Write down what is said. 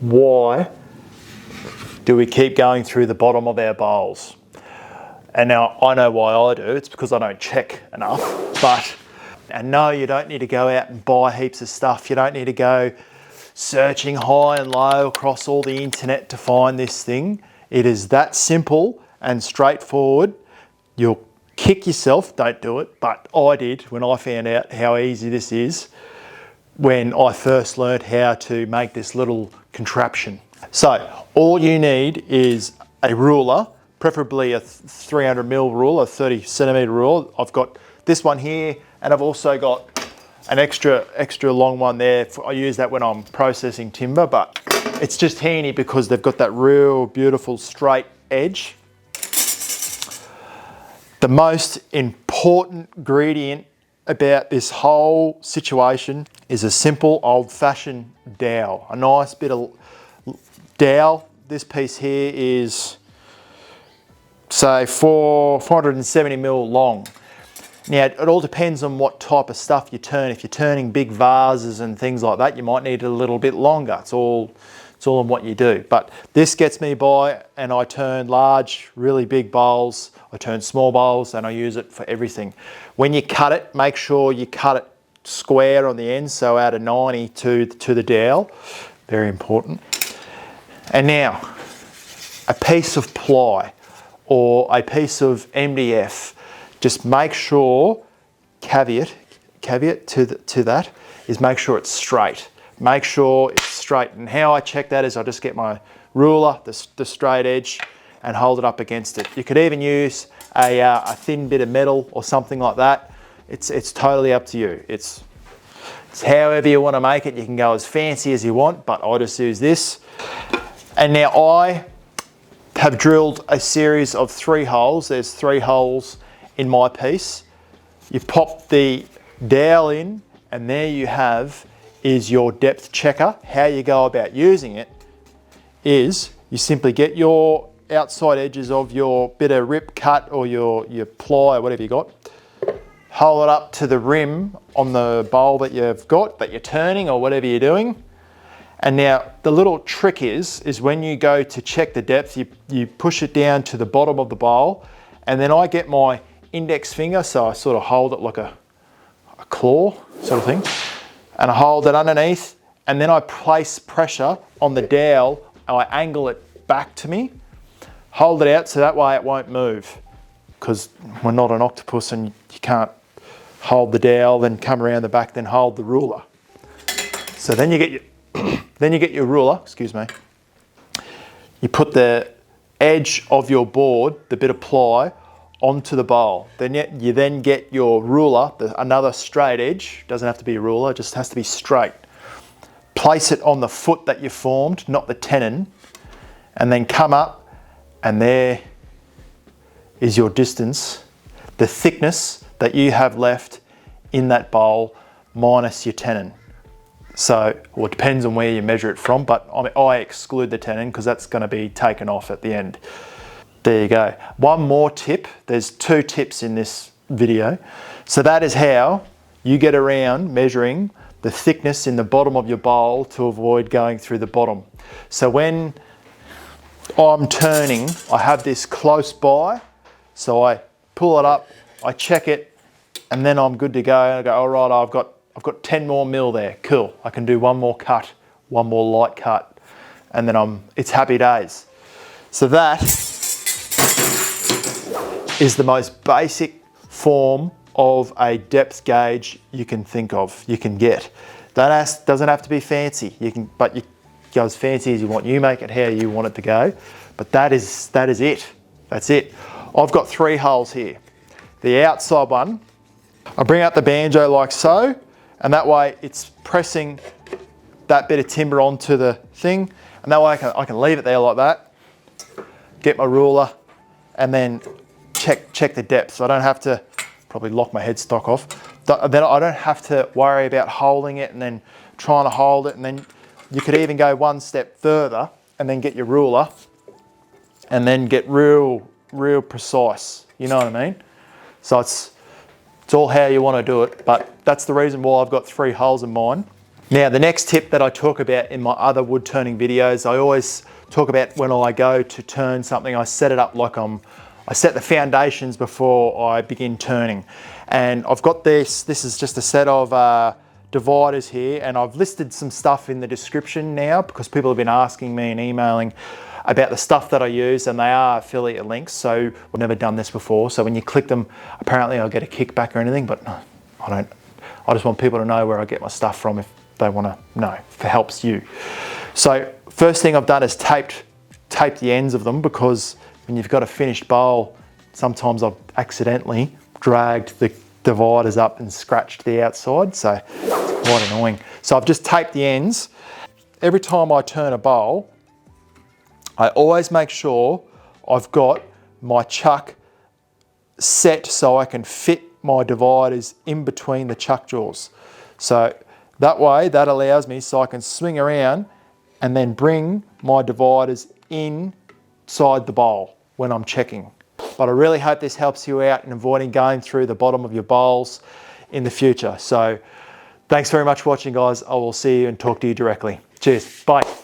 why do we keep going through the bottom of our bowls? And now I know why I do. It's because I don't check enough. And no, you don't need to go out and buy heaps of stuff. You don't need to go searching high and low across all the internet to find this thing. It is that simple and straightforward. You'll kick yourself, don't do it, but I did when I found out how easy this is when I first learned how to make this little contraption. So all you need is a ruler, preferably a 300mm ruler, a 30cm ruler. I've got this one here, and I've also got an extra long one there. I use that when I'm processing timber, but it's just handy because they've got that real beautiful straight edge. The most important ingredient about this whole situation is a simple old-fashioned dowel. A nice bit of dowel. This piece here is, say, 470mm long. Now, it all depends on what type of stuff you turn. If you're turning big vases and things like that, you might need it a little bit longer. It's all on what you do. But this gets me by, and I turn large, really big bowls. I turn small bowls, and I use it for everything. When you cut it, make sure you cut it square on the end, so out of 90 to the dowel. Very important. And now, a piece of ply or a piece of MDF. Just make sure, caveat to that is make sure it's straight. Make sure it's straight. And how I check that is I just get my ruler, the straight edge, and hold it up against it. You could even use a thin bit of metal or something like that. It's totally up to you. It's however you want to make it. You can go as fancy as you want, but I just use this. And now I have drilled a series of 3 holes. There's 3 holes in my piece. You pop the dowel in, and there you have is your depth checker. How you go about using it is you simply get your outside edges of your bit of rip cut or your ply or whatever you got, hold it up to the rim on the bowl that you've got, that you're turning or whatever you're doing. And now the little trick is when you go to check the depth, you push it down to the bottom of the bowl, and then I get my index finger, so I sort of hold it like a claw sort of thing, and I hold it underneath, and then I place pressure on the dowel, and I angle it back to me, hold it out so that way it won't move, because we're not an octopus and you can't hold the dowel, then come around the back, then hold the ruler. So then you get your ruler, excuse me, you put the edge of your board, the bit of ply, onto the bowl. Then you then get your ruler, another straight edge, doesn't have to be a ruler, it just has to be straight. Place it on the foot that you formed, not the tenon, and then come up, and there is your distance, the thickness that you have left in that bowl minus your tenon. So, well, it depends on where you measure it from, but I exclude the tenon because that's going to be taken off at the end. There you go. One more tip. There's 2 tips in this video. So that is how you get around measuring the thickness in the bottom of your bowl to avoid going through the bottom. So when I'm turning, I have this close by. So I pull it up, I check it, and then I'm good to go. I go, all right, I've got 10 more mil there. Cool. I can do one more cut, one more light cut, and then it's happy days. So that is the most basic form of a depth gauge you can think of, you can get. That doesn't have to be fancy. But you go as fancy as you want. You make it how you want it to go. But that is it. That's it. I've got 3 holes here. The outside one, I bring out the banjo like so, and that way it's pressing that bit of timber onto the thing, and that way I can leave it there like that, get my ruler, and then check the depth. So I don't have to probably lock my headstock off. Then I don't have to worry about holding it and then trying to hold it, and then you could even go one step further and then get your ruler and then get real precise. You know what I mean? So it's all how you want to do it, but that's the reason why I've got 3 holes in mine. Now, the next tip that I talk about in my other wood turning videos, I always talk about when I go to turn something, I set it up like I set the foundations before I begin turning. And I've got this is just a set of dividers here, and I've listed some stuff in the description now because people have been asking me and emailing about the stuff that I use, and they are affiliate links, so I've never done this before. So when you click them, apparently I'll get a kickback or anything, but no, I don't. I just want people to know where I get my stuff from if they want to know, if it helps you. So first thing I've done is taped the ends of them, because when you've got a finished bowl, sometimes I've accidentally dragged the dividers up and scratched the outside, so it's quite annoying. So I've just taped the ends. Every time I turn a bowl, I always make sure I've got my chuck set so I can fit my dividers in between the chuck jaws. So that way, that allows me so I can swing around and then bring my dividers inside the bowl when I'm checking. But I really hope this helps you out in avoiding going through the bottom of your bowls in the future. So thanks very much for watching, guys. I will see you and talk to you directly. Cheers, bye.